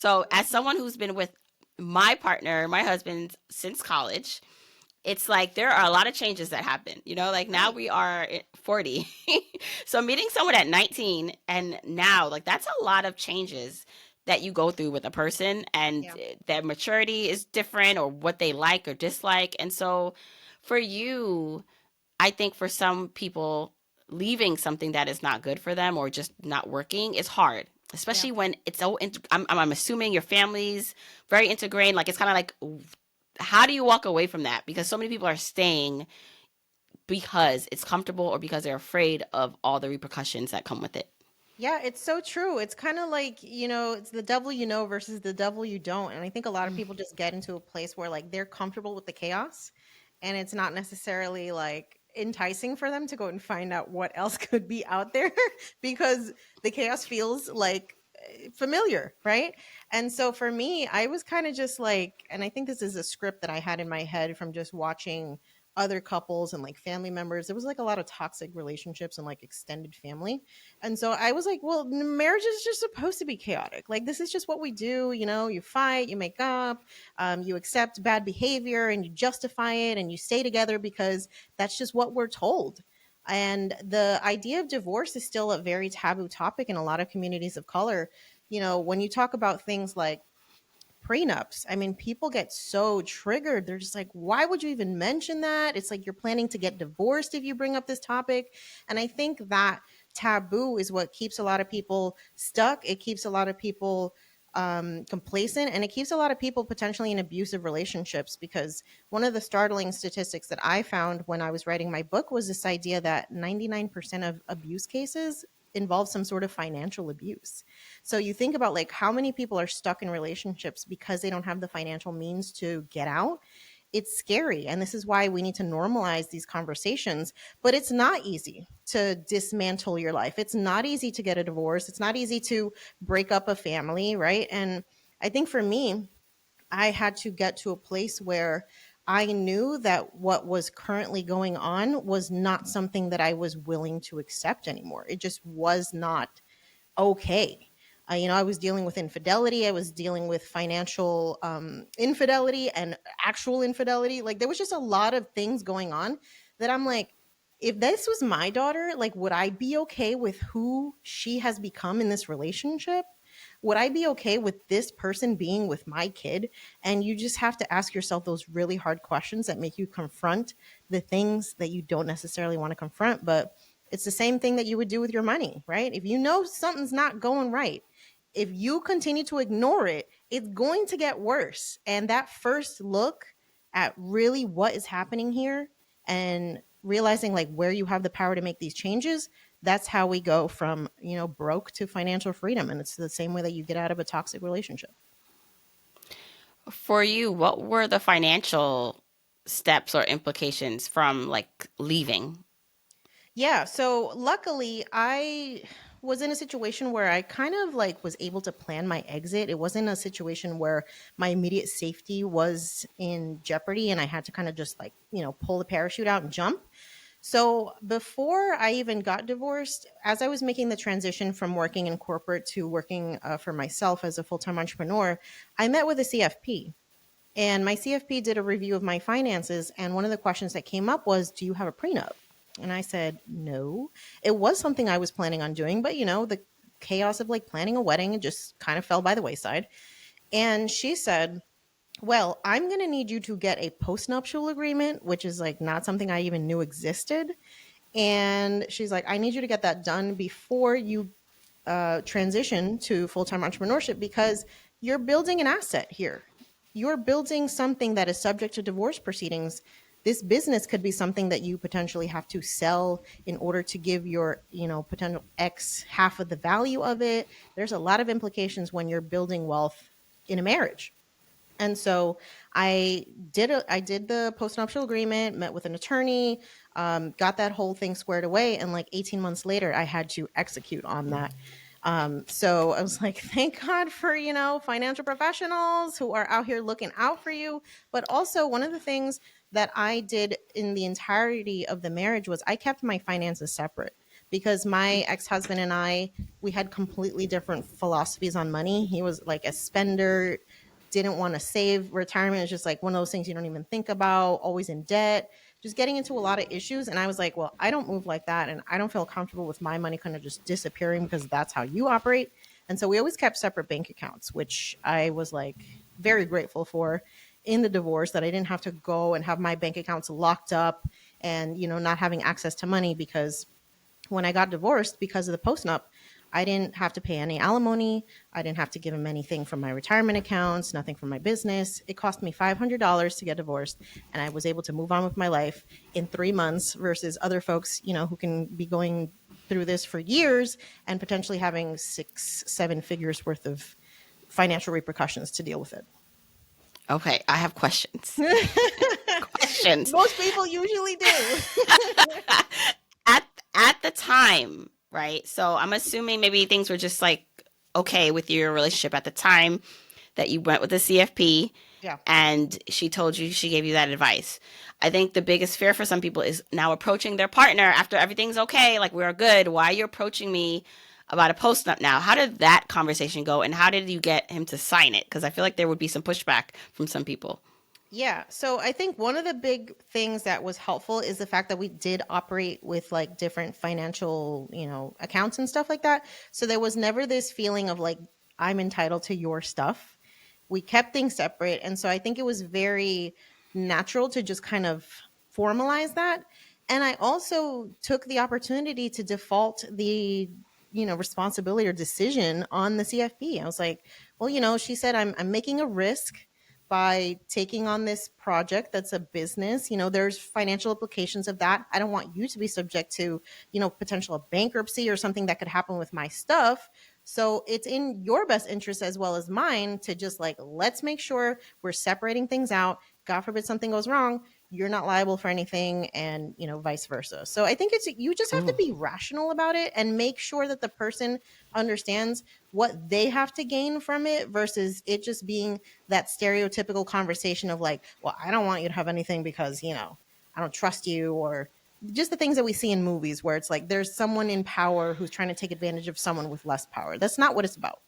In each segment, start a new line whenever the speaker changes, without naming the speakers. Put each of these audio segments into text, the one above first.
So, as someone who's been with my partner, my husband, since college, it's like there are a lot of changes that happen. Like now
Right.
we are 40. So, meeting someone at 19 and now, like that's a lot of changes that you go through with a person, and
Yeah.
their maturity is different, or what they like or dislike. And so, for you, I think for some people, leaving something that is not good for them or just not working is hard,
Yeah.
especially when it's so. I'm assuming your family's very integrated. Like it's kind of like, how do you walk away from that? Because so many people are staying because it's comfortable or because they're afraid of all the repercussions that come with it.
Yeah, it's so true. It's kind of like, it's the devil you know versus the devil you don't. And I think a lot of people just get into a place where like they're comfortable with the chaos and it's not necessarily like enticing for them to go and find out what else could be out there because the chaos feels like familiar, right? And so for me, I was kind of just like, and I think this is a script that I had in my head from just watching other couples and like family members. There was like a lot of toxic relationships and like extended family. And so I was like, well, marriage is just supposed to be chaotic. Like, this is just what we do. You fight, you make up, you accept bad behavior and you justify it and you stay together because that's just what we're told. And the idea of divorce is still a very taboo topic in a lot of communities of color. When you talk about things like prenups, I mean, people get so triggered. They're just like, why would you even mention that? It's like you're planning to get divorced if you bring up this topic. And I think that taboo is what keeps a lot of people stuck. It keeps a lot of people complacent, and it keeps a lot of people potentially in abusive relationships. Because one of the startling statistics that I found when I was writing my book was this idea that 99% of abuse cases involve some sort of financial abuse. So you think about like how many people are stuck in relationships because they don't have the financial means to get out. It's scary. And this is why we need to normalize these conversations. But it's not easy to dismantle your life. It's not easy to get a divorce. It's not easy to break up a family, right? And I think for me, I had to get to a place where I knew that what was currently going on was not something that I was willing to accept anymore. It just was not okay. I was dealing with infidelity. I was dealing with financial infidelity and actual infidelity. Like there was just a lot of things going on that I'm like, if this was my daughter, like, would I be okay with who she has become in this relationship? Would I be okay with this person being with my kid? And you just have to ask yourself those really hard questions that make you confront the things that you don't necessarily want to confront. But it's the same thing that you would do with your money, right? If you know something's not going right, if you continue to ignore it, it's going to get worse. And that first look at really what is happening here and realizing like where you have the power to make these changes, that's how we go from, broke to financial freedom. And it's the same way that you get out of a toxic relationship.
For you, what were the financial steps or implications from like leaving?
Yeah. So luckily, I was in a situation where I kind of like was able to plan my exit. It wasn't a situation where my immediate safety was in jeopardy and I had to kind of just like, pull the parachute out and jump. So before I even got divorced, as I was making the transition from working in corporate to working for myself as a full time entrepreneur, I met with a CFP. And my CFP did a review of my finances. And one of the questions that came up was, do you have a prenup? And I said, no. It was something I was planning on doing, but the chaos of like planning a wedding, it just kind of fell by the wayside. And she said, well, I'm going to need you to get a postnuptial agreement, which is like not something I even knew existed. And she's like, I need you to get that done before you transition to full time entrepreneurship because you're building an asset here. You're building something that is subject to divorce proceedings. This business could be something that you potentially have to sell in order to give your, potential ex half of the value of it. There's a lot of implications when you're building wealth in a marriage. And so I did the postnuptial agreement, met with an attorney, got that whole thing squared away, and like 18 months later, I had to execute on that. So I was like, thank God for financial professionals who are out here looking out for you. But also, one of the things that I did in the entirety of the marriage was I kept my finances separate. because my ex-husband and I, we had completely different philosophies on money. He was like a spender, didn't want to save. Retirement is just like one of those things you don't even think about, always in debt, just getting into a lot of issues. And I was like, well, I don't move like that. And I don't feel comfortable with my money kind of just disappearing because that's how you operate. And so we always kept separate bank accounts, which I was like very grateful for in the divorce, that I didn't have to go and have my bank accounts locked up and, not having access to money. Because when I got divorced because of the postnup, I didn't have to pay any alimony. I didn't have to give him anything from my retirement accounts, nothing from my business. It cost me $500 to get divorced, and I was able to move on with my life in 3 months versus other folks, who can be going through this for years and potentially having 6, 7 figures worth of financial repercussions to deal with it.
Okay, I have questions. Questions.
Most people usually do.
at at the time, right? So I'm assuming maybe things were just like okay with your relationship at the time that you went with the CFP
Yeah.
and she told you, she gave you that advice. I think the biggest fear for some people is now approaching their partner after everything's okay, like we're good. Why are you approaching me about a post up now? How did that conversation go and how did you get him to sign it? Because I feel like there would be some pushback from some people.
Yeah. So I think one of the big things that was helpful is the fact that we did operate with like different financial, accounts and stuff like that. So there was never this feeling of like, I'm entitled to your stuff. We kept things separate. And so I think it was very natural to just kind of formalize that. And I also took the opportunity to default the, responsibility or decision on the CFP. I was like, well, she said, I'm making a risk by taking on this project that's a business. There's financial implications of that. I don't want you to be subject to, potential bankruptcy or something that could happen with my stuff. So it's in your best interest as well as mine to just like, let's make sure we're separating things out. God forbid something goes wrong, you're not liable for anything, and vice versa. So I think you just have to
Ooh.
be rational about it and make sure that the person understands what they have to gain from it versus it just being that stereotypical conversation of like, well, I don't want you to have anything because, I don't trust you, or just the things that we see in movies where it's like there's someone in power who's trying to take advantage of someone with less power. That's not what it's about.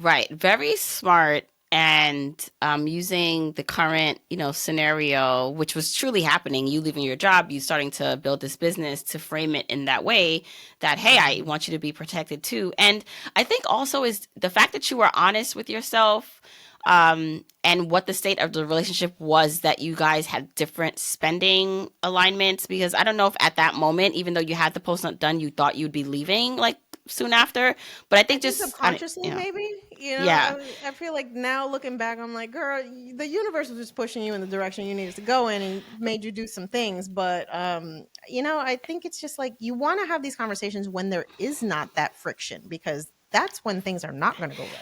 Right. Very smart. And using the current, scenario, which was truly happening, you leaving your job, you starting to build this business to frame it in that way that, hey, I want you to be protected too. And I think also is the fact that you were honest with yourself and what the state of the relationship was, that you guys had different spending alignments. Because I don't know if at that moment, even though you had the post not done, you thought you'd be leaving like soon after. But I
I
think
think
just,
subconsciously, maybe,
yeah.
I feel like now looking back, I'm like, girl, the universe was just pushing you in the direction you needed to go in and made you do some things. But, I think it's just like you want to have these conversations when there is not that friction, because that's when things are not going to go right.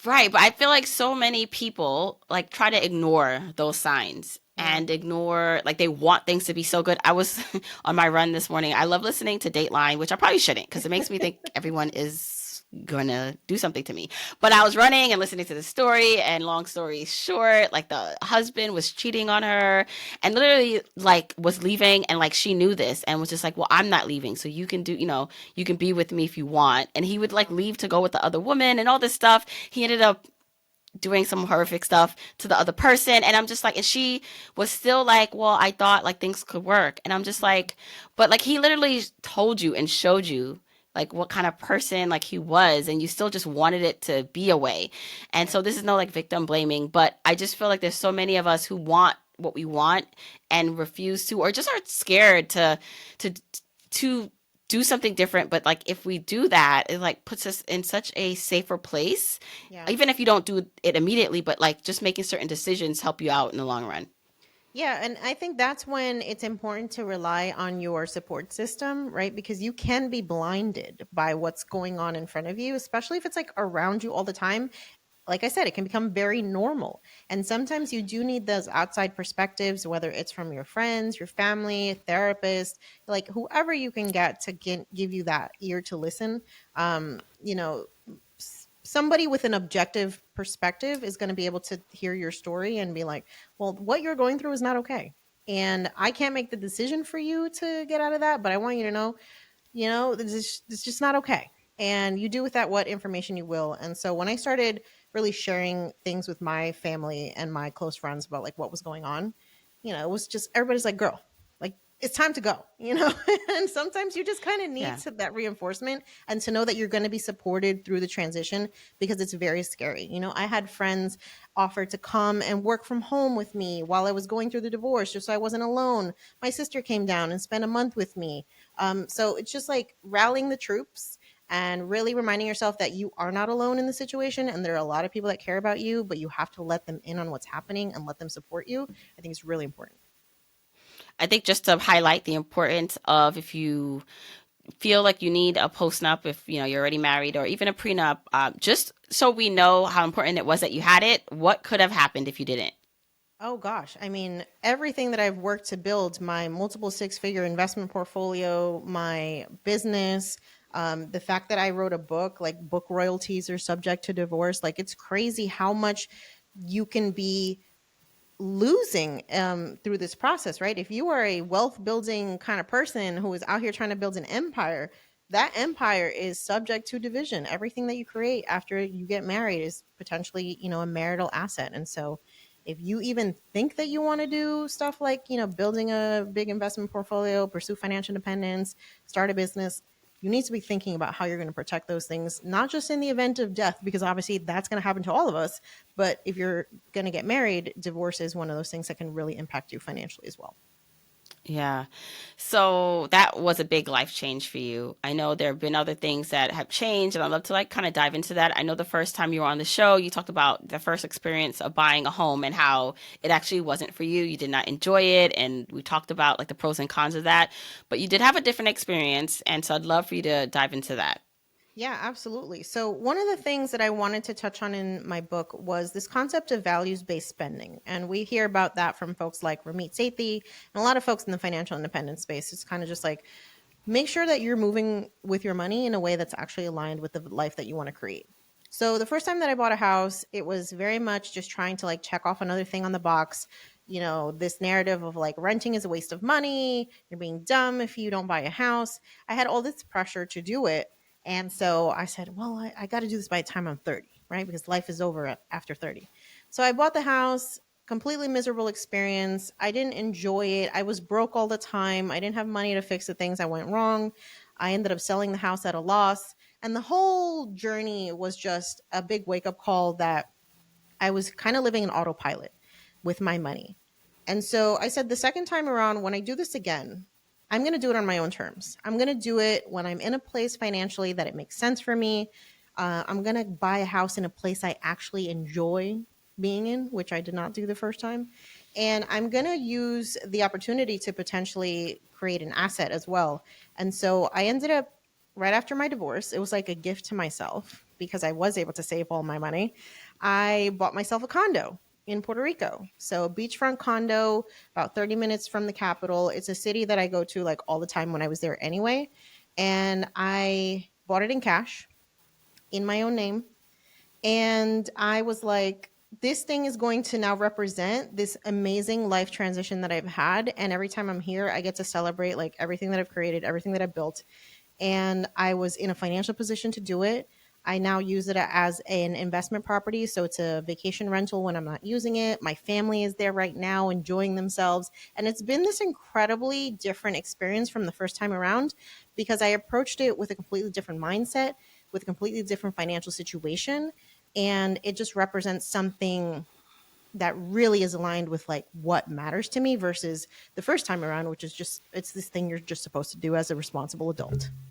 Right, but I feel like so many people like try to ignore those signs
Yeah.
and ignore, like they want things to be so good. I was on my run this morning. I love listening to Dateline, which I probably shouldn't because it makes me think everyone is gonna do something to me. But I was running and listening to the story, and long story short, like the husband was cheating on her and literally like was leaving, and like she knew this and was just like, well, I'm not leaving, so you can do, you can be with me if you want. And he would like leave to go with the other woman and all this stuff. He ended up doing some horrific stuff to the other person, and I'm just like, and she was still like, well, I thought like things could work. And I'm just like, but like he literally told you and showed you like what kind of person like he was, and you still just wanted it to be a way. And
Yeah.
so this is no like victim blaming, but I just feel like there's so many of us who want what we want and refuse to, or just are scared to to do something different. But like if we do that, it like puts us in such a safer place,
Yeah.
even if you don't do it immediately. But like just making certain decisions help you out in the long run.
Yeah, and I think that's when it's important to rely on your support system, right? Because you can be blinded by what's going on in front of you, especially if it's like around you all the time. Like I said, it can become very normal. And sometimes you do need those outside perspectives, whether it's from your friends, your family, therapist, like whoever you can get to give you that ear to listen. Um, you know, Somebody with an objective perspective is going to be able to hear your story and be like, well, what you're going through is not okay. And I can't make the decision for you to get out of that, but I want you to know It's just not okay. And you do with that what information you will. And so when I started really sharing things with my family and my close friends about like what was going on, it was just everybody's like, girl, like it's time to go. And sometimes you just kind of need
Yeah.
that reinforcement and to know that you're going to be supported through the transition because it's very scary. I had friends offer to come and work from home with me while I was going through the divorce just so I wasn't alone. My sister came down and spent a month with me. So it's just like rallying the troops and really reminding yourself that you are not alone in the situation and there are a lot of people that care about you, but you have to let them in on what's happening and let them support you. I think it's really important.
I think just to highlight the importance of, if you feel like you need a postnup, if you're already married, or even a prenup, just so we know how important it was that you had it. What could have happened if you didn't?
Oh gosh. I mean, everything that I've worked to build, my multiple six-figure investment portfolio, my business, the fact that I wrote a book, like book royalties are subject to divorce. Like it's crazy how much you can be losing through this process, right? If you are a wealth building kind of person who is out here trying to build an empire, that empire is subject to division. Everything that you create after you get married is potentially, a marital asset. And so if you even think that you want to do stuff like, building a big investment portfolio, pursue financial independence, start a business, you need to be thinking about how you're going to protect those things, not just in the event of death, because obviously that's going to happen to all of us. But if you're going to get married, divorce is one of those things that can really impact you financially as well.
Yeah. So that was a big life change for you. I know there have been other things that have changed, and I'd love to like kind of dive into that. I know the first time you were on the show, you talked about the first experience of buying a home and how it actually wasn't for you. You did not enjoy it, and we talked about like the pros and cons of that. But you did have a different experience, and so I'd love for you to dive into that.
Yeah, absolutely. So, one of the things that I wanted to touch on in my book was this concept of values based spending. And we hear about that from folks like Ramit Sethi and a lot of folks in the financial independence space. It's kind of just like make sure that you're moving with your money in a way that's actually aligned with the life that you want to create. So the first time that I bought a house, it was very much just trying to like check off another thing on the box. This narrative of like renting is a waste of money, you're being dumb if you don't buy a house. I had all this pressure to do it. And so I said, well, I got to do this by the time I'm 30, right? Because life is over after 30. So I bought the house, completely miserable experience. I didn't enjoy it. I was broke all the time. I didn't have money to fix the things that went wrong. I ended up selling the house at a loss. And the whole journey was just a big wake up call that I was kind of living in autopilot with my money. And so I said, the second time around, when I do this again, I'm going to do it on my own terms. I'm going to do it when I'm in a place financially that it makes sense for me. I'm going to buy a house in a place I actually enjoy being in, which I did not do the first time. And I'm going to use the opportunity to potentially create an asset as well. And so I ended up right after my divorce, it was like a gift to myself because I was able to save all my money. I bought myself a condo in Puerto Rico. So a beachfront condo, about 30 minutes from the capital. It's a city that I go to like all the time when I was there anyway. And I bought it in cash in my own name. And I was like, this thing is going to now represent this amazing life transition that I've had. And every time I'm here, I get to celebrate like everything that I've created, everything that I've built, and I was in a financial position to do it. I now use it as an investment property. So it's a vacation rental when I'm not using it. My family is there right now enjoying themselves. And it's been this incredibly different experience from the first time around because I approached it with a completely different mindset, with a completely different financial situation. And it just represents something that really is aligned with like what matters to me versus the first time around, which is just, it's this thing you're just supposed to do as a responsible adult.